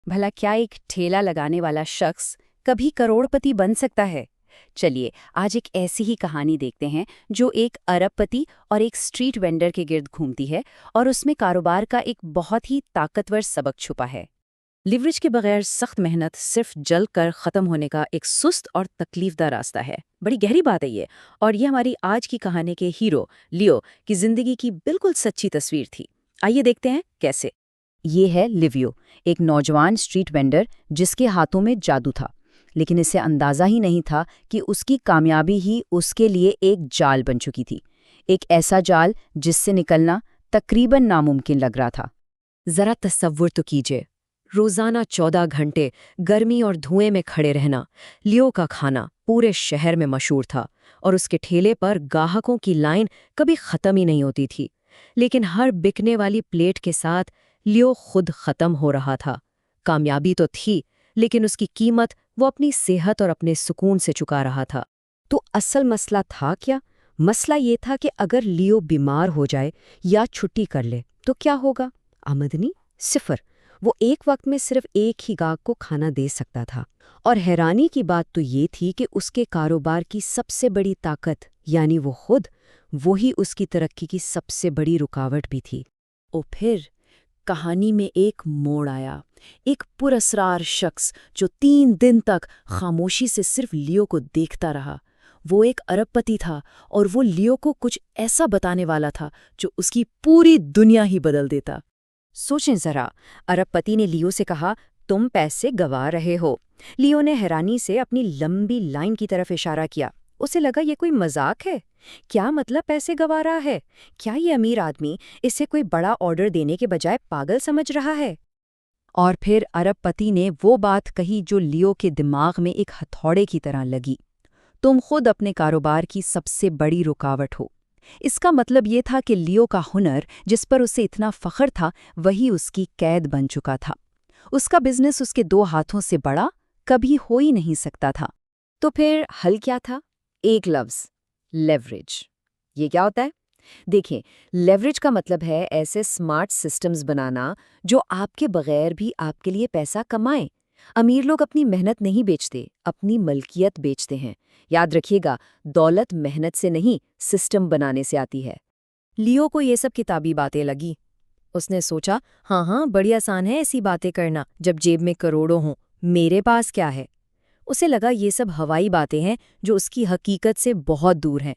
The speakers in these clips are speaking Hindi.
भला क्या एक ठेला लगाने वाला शख्स कभी करोड़पति बन सकता है? चलिए आज एक ऐसी ही कहानी देखते हैं जो एक अरबपति और एक स्ट्रीट वेंडर के गिर्द घूमती है और उसमें कारोबार का एक बहुत ही ताकतवर सबक छुपा है। लिवरेज के बगैर सख्त मेहनत सिर्फ जल कर खत्म होने का एक सुस्त और तकलीफदा रास्ता है। बड़ी गहरी बात है ये। और ये हमारी आज की कहानी के हीरो लियो की जिंदगी की बिल्कुल सच्ची तस्वीर थी। आइए देखते हैं कैसे। ये है लिवियो, एक नौजवान स्ट्रीट वेंडर जिसके हाथों में जादू था, लेकिन इसे अंदाजा ही नहीं था कि उसकी कामयाबी ही उसके लिए एक जाल बन चुकी थी। एक ऐसा जाल जिससे निकलना तकरीबन नामुमकिन लग रहा था। जरा तसव्वुर तो कीजिए, रोजाना 14 घंटे गर्मी और धुएं में खड़े रहना। लियो का खाना पूरे शहर में मशहूर था और उसके ठेले पर ग्राहकों की लाइन कभी खत्म ही नहीं होती थी। लेकिन हर बिकने वाली प्लेट के साथ लियो खुद खत्म हो रहा था। कामयाबी तो थी, लेकिन उसकी कीमत वो अपनी सेहत और अपने सुकून से चुका रहा था। तो असल मसला था क्या? मसला ये था कि अगर लियो बीमार हो जाए या छुट्टी कर ले तो क्या होगा? आमदनी सिफर। वो एक वक्त में सिर्फ एक ही गाहक को खाना दे सकता था। और हैरानी की बात तो ये थी कि उसके कारोबार की सबसे बड़ी ताकत यानी वो खुद, वही उसकी तरक्की की सबसे बड़ी रुकावट भी थी। और फिर कहानी में एक मोड़ आया। एक पुरस्कार शख्स जो 3 दिन तक खामोशी से सिर्फ लियो को देखता रहा। वो एक अरबपति था और वो लियो को कुछ ऐसा बताने वाला था जो उसकी पूरी दुनिया ही बदल देता। सोचें जरा, अरबपति ने लियो से कहा, तुम पैसे गंवा रहे हो। लियो ने हैरानी से अपनी लंबी लाइन की तरफ इशारा किया। उसे लगा ये कोई मजाक है। क्या मतलब पैसे गंवा रहा है? क्या ये अमीर आदमी इसे कोई बड़ा ऑर्डर देने के बजाय पागल समझ रहा है? और फिर अरबपति ने वो बात कही जो लियो के दिमाग में एक हथौड़े की तरह लगी। तुम खुद अपने कारोबार की सबसे बड़ी रुकावट हो। इसका मतलब ये था कि लियो का हुनर, जिस पर उसे इतना फख्र था, वही उसकी कैद बन चुका था। उसका बिजनेस उसके 2 हाथों से बड़ा कभी हो ही नहीं सकता था। तो फिर हल क्या था? एक लफ्ज़, लेवरेज। ये क्या होता है? देखिए, लेवरेज का मतलब है ऐसे स्मार्ट सिस्टम्स बनाना जो आपके बगैर भी आपके लिए पैसा कमाएं। अमीर लोग अपनी मेहनत नहीं बेचते, अपनी मलकियत बेचते हैं। याद रखिएगा, दौलत मेहनत से नहीं, सिस्टम बनाने से आती है। लियो को ये सब किताबी बातें लगी। उसने सोचा, हाँ, बड़ी आसान है ऐसी बातें करना जब जेब में करोड़ों हों। मेरे पास क्या है? उसे लगा ये सब हवाई बातें हैं जो उसकी हकीकत से बहुत दूर हैं।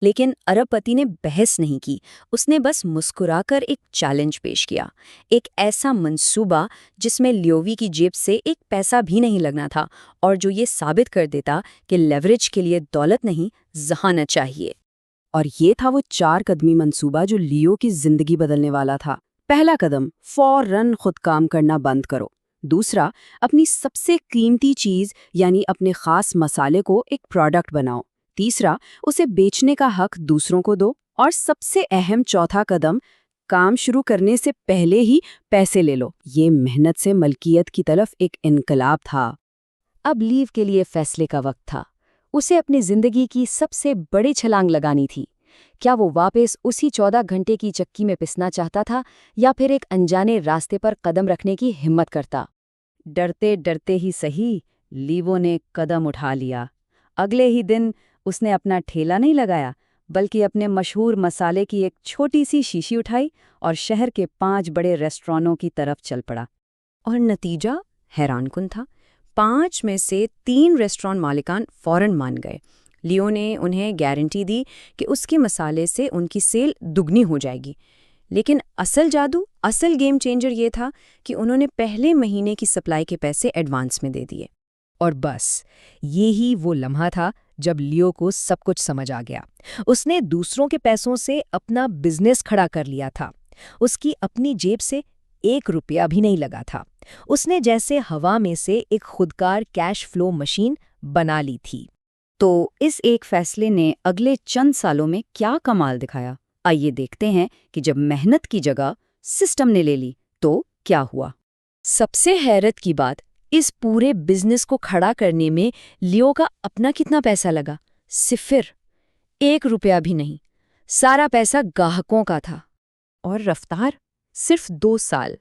लेकिन अरबपति ने बहस नहीं की। उसने बस मुस्कुराकर एक चैलेंज पेश किया। एक ऐसा मंसूबा जिसमें लियोवी की जेब से एक पैसा भी नहीं लगना था और जो ये साबित कर देता कि लेवरेज के लिए दौलत नहीं, ज़हानत चाहिए। और ये था वो 4 कदमी मंसूबा जो लियो की जिंदगी बदलने वाला था। पहला कदम, फौरन खुद काम करना बंद करो। दूसरा, अपनी सबसे कीमती चीज यानी अपने खास मसाले को एक प्रोडक्ट बनाओ। तीसरा, उसे बेचने का हक दूसरों को दो। और सबसे अहम चौथा कदम, काम शुरू करने से पहले ही पैसे ले लो। ये मेहनत से मलकियत की तरफ एक इनकलाब था। अब लीव के लिए फैसले का वक्त था। उसे अपनी जिंदगी की सबसे बड़ी छलांग लगानी थी। क्या वो वापस उसी 14 घंटे की चक्की में पिसना चाहता था या फिर एक अनजाने रास्ते पर कदम रखने की हिम्मत करता? डरते डरते ही सही, लीवो ने कदम उठा लिया। अगले ही दिन उसने अपना ठेला नहीं लगाया, बल्कि अपने मशहूर मसाले की एक छोटी सी शीशी उठाई और शहर के 5 बड़े रेस्टोरेंटों की तरफ चल पड़ा। और नतीजा हैरानकुन था। 5 में से 3 रेस्टोरेंट मालिकान फौरन मान गए। लियो ने उन्हें गारंटी दी कि उसके मसाले से उनकी सेल दुगनी हो जाएगी। लेकिन असल जादू, असल गेम चेंजर ये था कि उन्होंने पहले महीने की सप्लाई के पैसे एडवांस में दे दिए। और बस ये ही वो लम्हा था जब लियो को सब कुछ समझ आ गया। उसने दूसरों के पैसों से अपना बिजनेस खड़ा कर लिया था। उसकी अपनी जेब से 1 रुपया भी नहीं लगा था। उसने जैसे हवा में से एक खुदकार कैश फ्लो मशीन बना ली थी। तो इस एक फैसले ने अगले चंद सालों में क्या कमाल दिखाया। आइए देखते हैं कि जब मेहनत की जगह सिस्टम ने ले ली तो क्या हुआ। सबसे हैरत की बात, इस पूरे बिजनेस को खड़ा करने में लियो का अपना कितना पैसा लगा? सिर्फ 1 रुपया भी नहीं। सारा पैसा ग्राहकों का था। और रफ्तार सिर्फ 2 साल।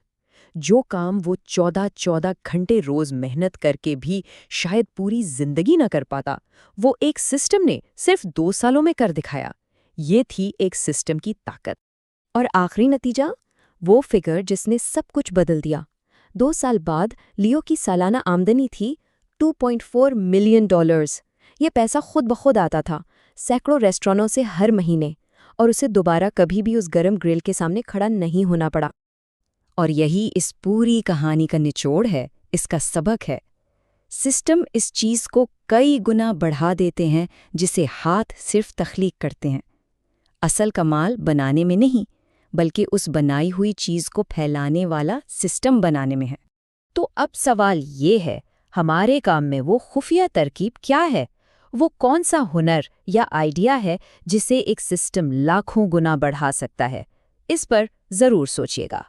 जो काम वो 14-14 घंटे रोज मेहनत करके भी शायद पूरी जिंदगी न कर पाता, वो एक सिस्टम ने सिर्फ 2 सालों में कर दिखाया। ये थी एक सिस्टम की ताकत। और आखिरी नतीजा, वो फिगर जिसने सब कुछ बदल दिया। 2 साल बाद लियो की सालाना आमदनी थी $2.4 मिलियन। ये पैसा खुद ब खुद आता था, सैकड़ों रेस्टोरेंटों से हर महीने, और उसे दोबारा कभी भी उस गरम ग्रिल के सामने खड़ा नहीं होना पड़ा। और यही इस पूरी कहानी का निचोड़ है, इसका सबक है। सिस्टम इस चीज़ को कई गुना बढ़ा देते हैं जिसे हाथ सिर्फ तख्लीक करते हैं। असल कमाल बनाने में नहीं, बल्कि उस बनाई हुई चीज़ को फैलाने वाला सिस्टम बनाने में है। तो अब सवाल ये है, हमारे काम में वो खुफिया तरकीब क्या है? वो कौन सा हुनर या आइडिया है जिसे एक सिस्टम लाखों गुना बढ़ा सकता है? इस पर ज़रूर सोचिएगा।